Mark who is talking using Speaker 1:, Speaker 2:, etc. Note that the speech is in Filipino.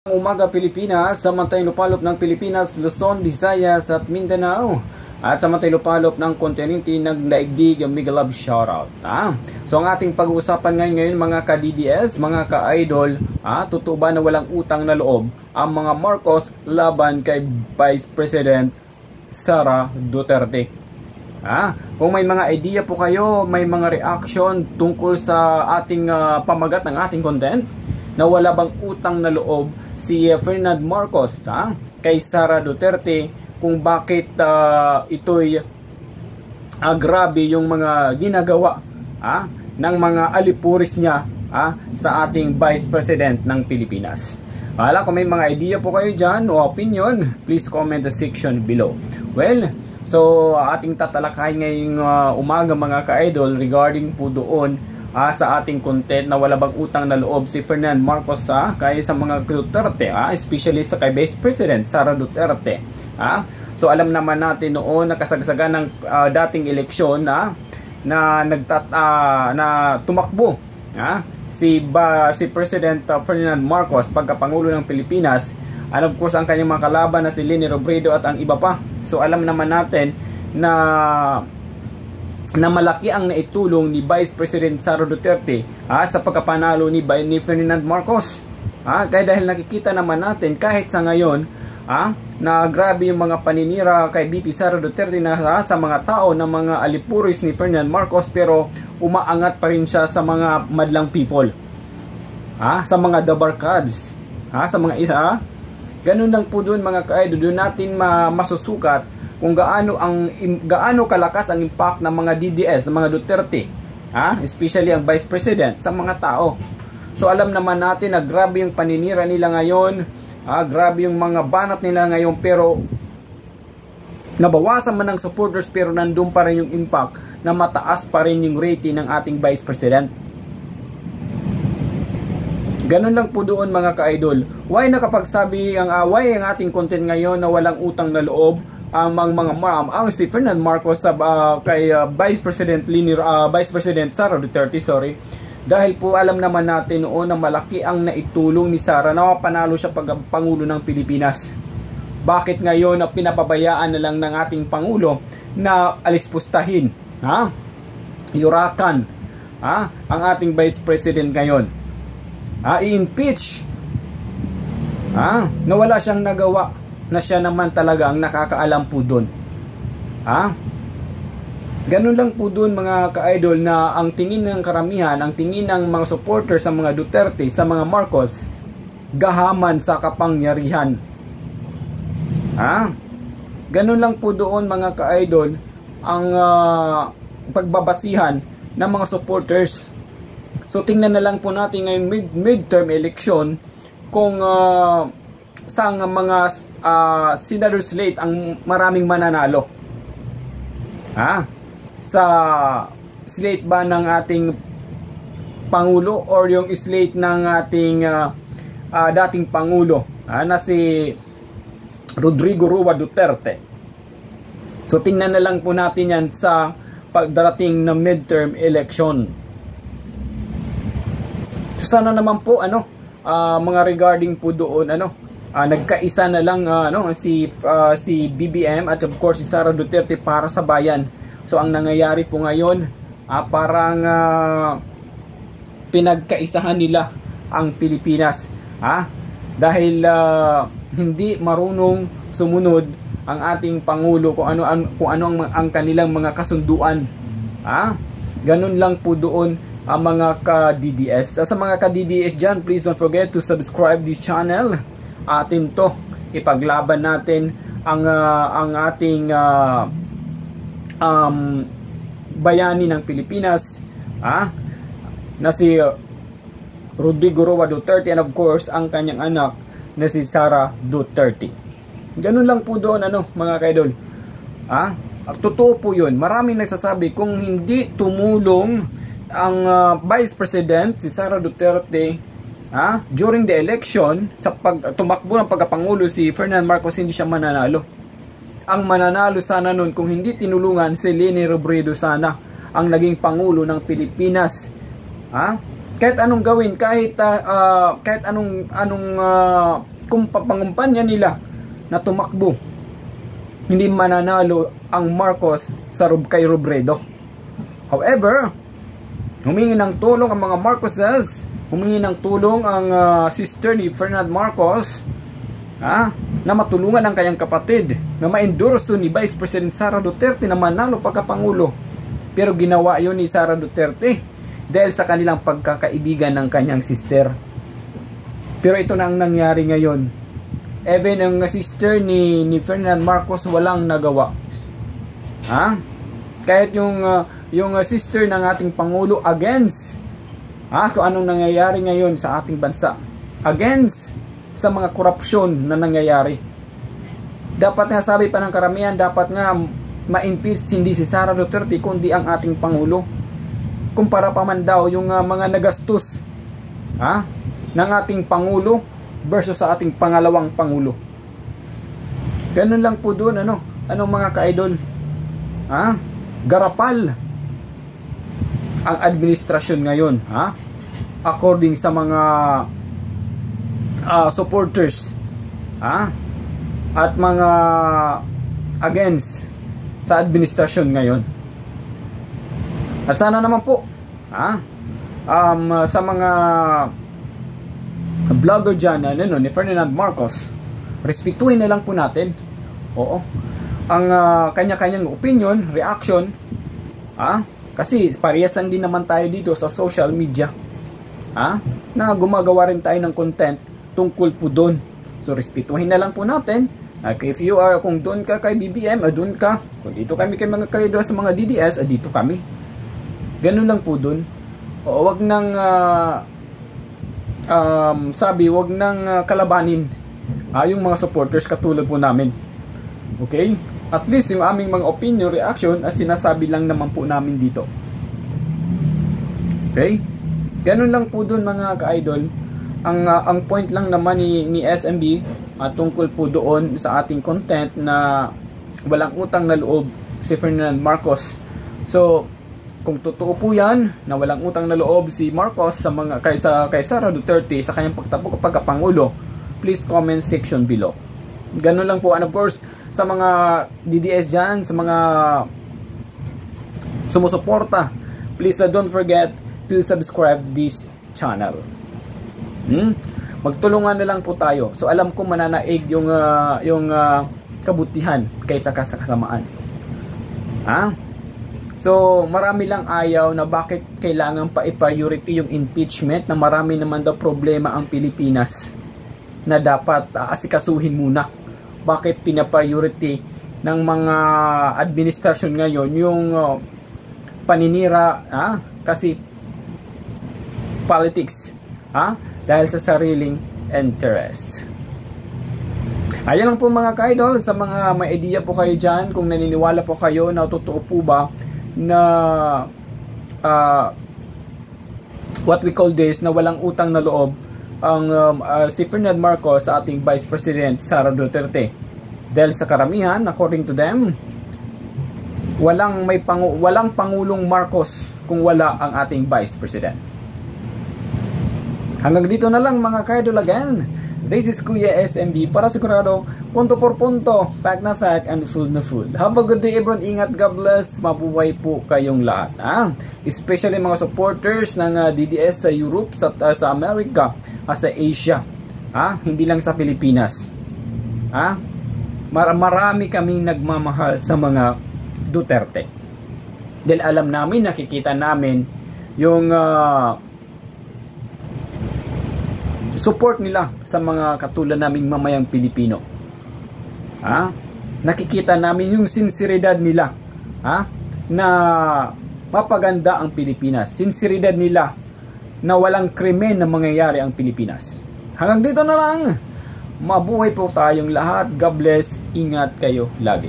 Speaker 1: Umaga Pilipinas, sa Mantay-Lupalop ng Pilipinas, Luzon, Visayas at Mindanao. At sa Mantay-Lupalop ng kontinente nagdaigdig ang mega love shoutout. So ang ating pag-uusapan ngayon mga ka-DDS, mga ka-idol, totoo ba na walang utang na loob ang mga Marcos laban kay Vice President Sara Duterte? Kung may mga idea po kayo, may mga reaction tungkol sa ating pamagat ng ating content, na wala bang utang na loob si Ferdinand Marcos kay Sara Duterte, kung bakit ito'y grabe yung mga ginagawa ng mga alipuris niya sa ating Vice President ng Pilipinas. Kung may mga idea po kayo dyan o opinion, please comment the section below. Well, so ating tatalakayin ngayong umaga mga ka-idol regarding po doon sa ating content na wala bang utang na loob si Ferdinand Marcos kaya sa mga Duterte, especially sa kay Vice President Sara Duterte. So alam naman natin noon nakasagsagan ng dating eleksyon na tumakbo si President Ferdinand Marcos pagkapangulo ng Pilipinas, and of course ang kanyang mga kalaban na si Leni Robredo at ang iba pa. So alam naman natin na malaki ang naitulong ni Vice President Sara Duterte sa pagkapanalo ni Ferdinand Marcos. Kaya dahil nakikita naman natin kahit sa ngayon na grabe yung mga paninira kay VP Sara Duterte na sa mga tao ng mga alipuris ni Ferdinand Marcos, pero umaangat pa rin siya sa mga madlang people, sa mga dabarkads, sa mga ganun lang po doon mga ka-idol. Doon natin masusukat kung gaano kalakas ang impact ng mga DDS, ng mga Duterte, especially ang Vice President sa mga tao. So alam naman natin na grabe yung paninira nila ngayon, grabe yung mga banat nila ngayon, pero nabawasan man ng supporters, pero nandun pa rin yung impact na mataas pa rin yung rating ng ating Vice President. Ganun lang po doon mga ka-idol. Why nakapagsabi ang ating content ngayon na walang utang na loob ang si Ferdinand Marcos kay Vice President Sara Duterte, dahil po alam naman natin noon na malaki ang naitulong ni Sara na panalo siya pagpangulo ng Pilipinas. Bakit ngayon na pinapabayaan na lang ng ating pangulo na alispustahin, yurakan ang ating Vice President ngayon, i-impeach, na wala siyang nagawa, na siya naman talaga ang nakakaalam po doon. Ganun lang po doon mga ka-idol, na ang tingin ng karamihan, ang tingin ng mga supporters sa mga Duterte, sa mga Marcos, gahaman sa kapangyarihan. Ganun lang po doon mga ka-idol ang pagbabasihan ng mga supporters. So tingnan na lang po natin ngayong midterm election kung sa mga senators slate ang maraming mananalo. Sa slate ba ng ating Pangulo or yung slate ng ating dating Pangulo na si Rodrigo Roa Duterte? So tingnan na lang po natin yan sa pagdarating na midterm election. So sana naman po mga regarding po doon nagkaisa na lang si BBM at of course si Sara Duterte para sa bayan. So ang nangyayari po ngayon, parang pinagkaisahan nila ang Pilipinas, dahil hindi marunong sumunod ang ating Pangulo kung ano ang kanilang mga kasunduan. Ganun lang po doon ang mga ka-DDS. Sa mga ka-DDS dyan, please don't forget to subscribe this channel. Atin to ipaglaban natin ang ating bayani ng Pilipinas, na si Rodrigo Roa Duterte, and of course ang kanyang anak na si Sara Duterte. Ganun lang po doon mga kaidol. Totoo po yun. Maraming nagsasabi kung hindi tumulong ang Vice President si Sara Duterte during the election, sa tumakbo ng pagkapangulo si Ferdinand Marcos, hindi siya mananalo. Ang mananalo sana nun kung hindi tinulungan si Leni Robredo sana ang naging Pangulo ng Pilipinas. Kahit anong gawin, kahit anong pangumpanya nila na tumakbo, hindi mananalo ang Marcos kay Robredo. However, humingi ng tulong ang mga Marcoses, humingi ng tulong ang sister ni Ferdinand Marcos na matulungan ang kanyang kapatid na ma-endorso ni Vice President Sara Duterte na manalo pagkapangulo. Pero ginawa yun ni Sara Duterte dahil sa kanilang pagkakaibigan ng kanyang sister. Pero ito na ang nangyari ngayon. Even ang sister ni Ferdinand Marcos walang nagawa. Kahit yung sister ng ating Pangulo against kung anong nangyayari ngayon sa ating bansa, against sa mga korupsyon na nangyayari. Dapat nga, sabi pa ng karamihan, dapat nga ma-impeach hindi si Sara Duterte kundi ang ating Pangulo. Kumpara pa man daw yung mga nagastos ng ating Pangulo versus sa ating pangalawang Pangulo. Ganun lang po doon, anong mga ka-idol, garapal ang administrasyon ngayon, according sa mga supporters at mga against sa administrasyon ngayon. At sana naman po sa mga vlogger dyan ni Ferdinand Marcos, respetuhin na lang po natin ang kanya-kanyang opinion, reaction, kasi parehasan din naman tayo dito sa social media, na gumagawa rin tayo ng content tungkol po doon. So respetuhin na lang po natin. If you are, kung doon ka kay BBM, doon ka. Kung dito kami kay mga kayo sa mga DDS, dito kami. Ganun lang po doon. Wag nang wag nang kalabanin yung mga supporters katulad po namin. Okay? At least yung aming mga opinion, reaction, sinasabi lang naman po namin dito. Okay? Ganun lang po doon mga ka-idol. Ang point lang naman ni SMB tungkol po doon sa ating content na walang utang na loob si Ferdinand Marcos. So, kung totoo po yan na walang utang na loob si Marcos sa mga kay Sara Duterte sa kanyang pagkapangulo, please comment section below. Ganun lang po. And of course, sa mga DDS dyan, sa mga sumusuporta, please don't forget to subscribe this channel. Magtulungan na lang po tayo. So alam ko mananaig yung kabutihan kaysa sa kasamaan. So marami lang ayaw na bakit kailangan pa i-priority yung impeachment, na marami naman daw problema ang Pilipinas na dapat asikasuhin muna. Bakit pina-priority ng mga administrasyon ngayon yung paninira kasi politics dahil sa sariling interest. Ayan lang po mga ka-idol. Sa mga may idea po kayo dyan, kung naniniwala po kayo na totoo po ba na what we call this, na walang utang na loob ang si Ferdinand Marcos sa ating Vice President Sara Duterte. Dahil sa karamihan, according to them, walang Pangulong Marcos kung wala ang ating Vice President. Hanggang dito na lang mga ka-idol again. This is Kuya SMB para sigurado, punto por punto, fact na fact, and full na full. Have a good day everyone. Ingat, God bless. Mabuhay po kayong lahat. Especially mga supporters ng DDS sa Europe, sa America, sa Asia. Hindi lang sa Pilipinas. Marami kaming nagmamahal sa mga Duterte. Dahil alam namin, nakikita namin yung support nila sa mga katulad naming mamayang Pilipino. Nakikita namin yung sinseridad nila na mapaganda ang Pilipinas. Sinseridad nila na walang krimen na mangyayari ang Pilipinas. Hanggang dito na lang. Mabuhay po tayong lahat. God bless. Ingat kayo lagi.